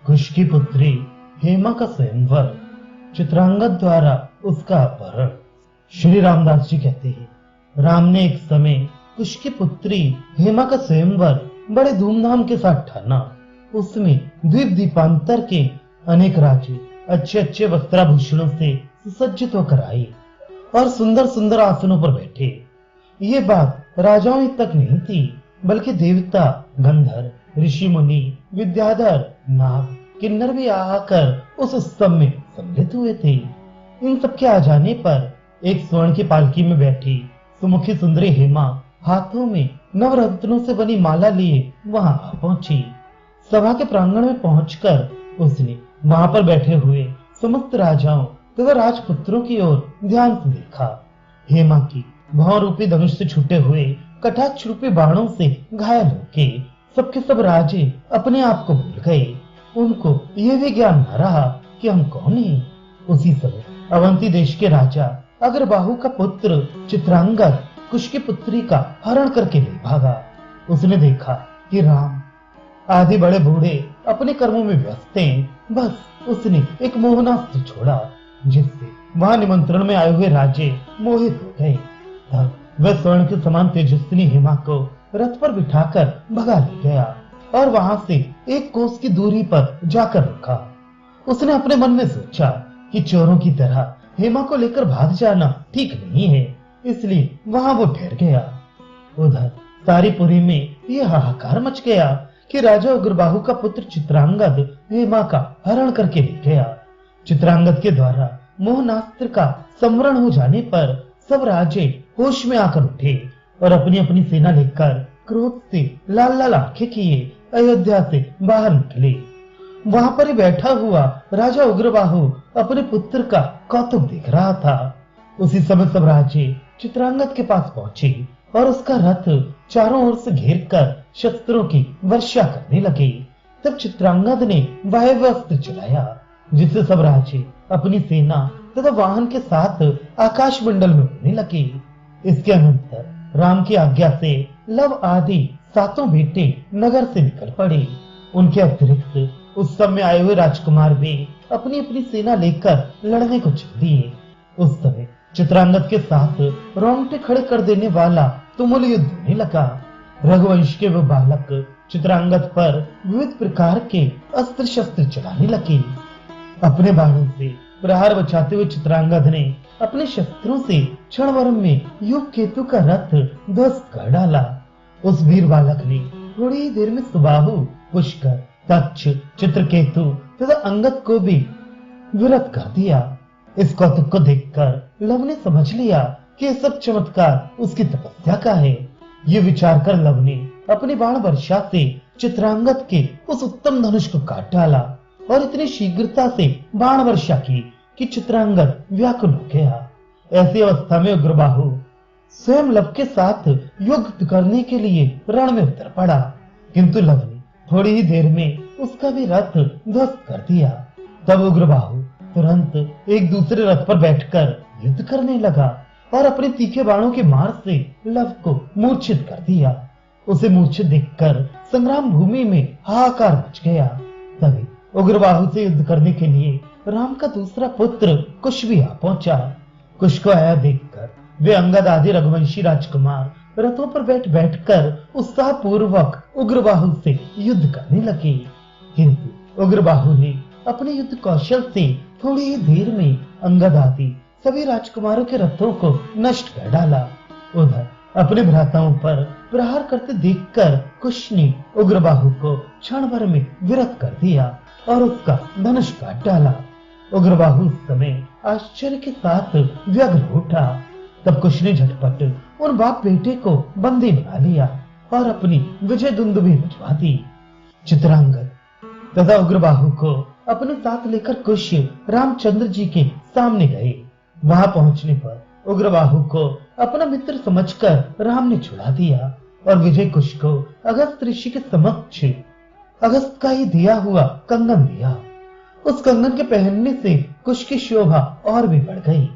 कुश की पुत्री हेमा का स्वयंवर, चित्रांगद द्वारा उसका अपहरण। श्री रामदास जी कहते हैं, राम ने एक समय कुश की पुत्री हेमा का स्वयंवर बड़े धूमधाम के साथ ठाना। उसमें द्वीप दीपांतर के अनेक राजे अच्छे अच्छे वस्त्राभूषणों से सुसज्जित होकर आए और सुंदर सुंदर आसनों पर बैठे। ये बात राजाओं तक नहीं थी, बल्कि देवता, गंधर्व, ऋषि मुनि, विद्याधर, नाग, किन्नर भी आकर उस उत्सव में सम्मिलित हुए थे। इन सबके आ जाने पर एक स्वर्ण की पालकी में बैठी सुमुखी सुंदरी हेमा हाथों में नवरत्नों से बनी माला लिए वहां आ पहुंची। सभा के प्रांगण में पहुंचकर उसने वहां पर बैठे हुए समस्त राजाओं तथा राजपुत्रों की ओर ध्यान से देखा। हेमा की भौं रूपी धनुष से छूटे हुए कटाक्ष रूपी बाणों से घायल होके सबके सब राजे अपने आप को भूल गए। उनको यह भी ज्ञान न रहा कि हम कौन हैं। उसी समय अवंती देश के राजा अग्रबाहु का पुत्र चित्रांगद कुश की पुत्री का हरण करके ले भागा। उसने देखा कि राम आदि बड़े बूढ़े अपने कर्मों में व्यस्त हैं। बस उसने एक मोहनास्त्र छोड़ा, जिससे वहां निमंत्रण में आए हुए राजे मोहित हो गए। तब वह स्वर्ण के समान तेजस्विनी हेमा को रथ पर बिठाकर भगा ले गया और वहां से एक कोस की दूरी पर जाकर रुका। उसने अपने मन में सोचा कि चोरों की तरह हेमा को लेकर भाग जाना ठीक नहीं है, इसलिए वहां वो ठहर गया। उधर सारी पुरी में यह हाहाकार मच गया कि राजा उग्रबाहु का पुत्र चित्रांगद हेमा का हरण करके ले गया। चित्रांगद के द्वारा मोहनास्त्र का संवरण हो जाने पर सब राजे होश में आकर उठे और अपनी अपनी सेना लेकर क्रोध से लाल लाल आंखें किए अयोध्या से बाहर निकले। वहां पर ही बैठा हुआ राजा उग्रबाहु अपने पुत्र का कौतुक देख रहा था। उसी समय सब राजे चित्रांगद के पास पहुंचे और उसका रथ चारों ओर से घेर कर शस्त्रों की वर्षा करने लगे। तब चित्रांगद ने वायव्यास्त्र चलाया, जिससे सब राजे अपनी सेना तथा वाहन के साथ आकाश मंडल में उड़ने लगे। इसके अनंतर राम की आज्ञा से लव आदि सातों बेटे नगर से निकल पड़े। उनके अतिरिक्त उस समय आए हुए राजकुमार भी अपनी अपनी सेना लेकर लड़ने को चल दिए। उस समय चित्रांगद के साथ रोंगटे खड़े कर देने वाला तुमुल युद्ध होने लगा। रघुवंश के वो बालक चित्रांगद पर विविध प्रकार के अस्त्र शस्त्र चलाने लगे। अपने बाणों से प्रहार बचाते हुए चित्रांगद ने अपने शस्त्रों से क्षणभर में युग केतु का रथ ध्वस्त कर डाला। उस वीर बालक ने थोड़ी ही देर में सुबाहु, पुष्कर, तक्ष, चित्रकेतु तथा अंगद को भी विरत कर दिया। इस कौतुक को देखकर लव ने समझ लिया कि यह सब चमत्कार उसकी तपस्या का है। ये विचार कर लव ने अपनी बाण वर्षा से चित्रांगद के उस उत्तम धनुष को काट डाला और इतनी शीघ्रता से बाण वर्षा की कि चित्रांगद व्याकुल हो गया। ऐसी अवस्था में उग्रबाहु स्वयं लव के साथ युद्ध करने के लिए रण में उतर पड़ा, किंतु लव ने थोड़ी ही देर में उसका भी रथ ध्वस्त कर दिया। तब उग्रबाहु तुरंत एक दूसरे रथ पर बैठकर युद्ध करने लगा और अपने तीखे बाणों के मार से लव को मूर्छित कर दिया। उसे मूर्छित देखकर संग्राम भूमि में हाहाकार मच गया। तभी उग्रबाहु से युद्ध करने के लिए राम का दूसरा पुत्र कुश भी आ पहुंचा। कुश को आया देखकर वे अंगद आदि रघुवंशी राजकुमार रथों पर बैठकर उत्साह पूर्वक उग्रबाहु से युद्ध करने लगे, किंतु उग्रबाहु ने अपने युद्ध कौशल से थोड़ी ही देर में अंगद आदि सभी राजकुमारों के रथों को नष्ट कर डाला। उधर अपने भ्राताओं पर प्रहार करते देखकर कुश ने उग्रबाहु को क्षण भर में विरत कर दिया और उसका धनुष काट डाला। उग्रबाहु उस समय आश्चर्य के साथ व्यग्र उठा। तब कुश ने झटपट उन बाप बेटे को बंदी बना लिया और अपनी विजय दुंदुभी बजवा दी। चित्रांगद तथा उग्रबाहु को अपने साथ लेकर कुश रामचंद्र जी के सामने गए। वहां पहुंचने पर उग्रबाहु को अपना मित्र समझकर राम ने छुड़ा दिया और विजय कुश को अगस्त ऋषि के समक्ष अगस्त का ही दिया हुआ कंगन दिया। उस कंगन के पहनने से कुश की शोभा और भी बढ़ गई।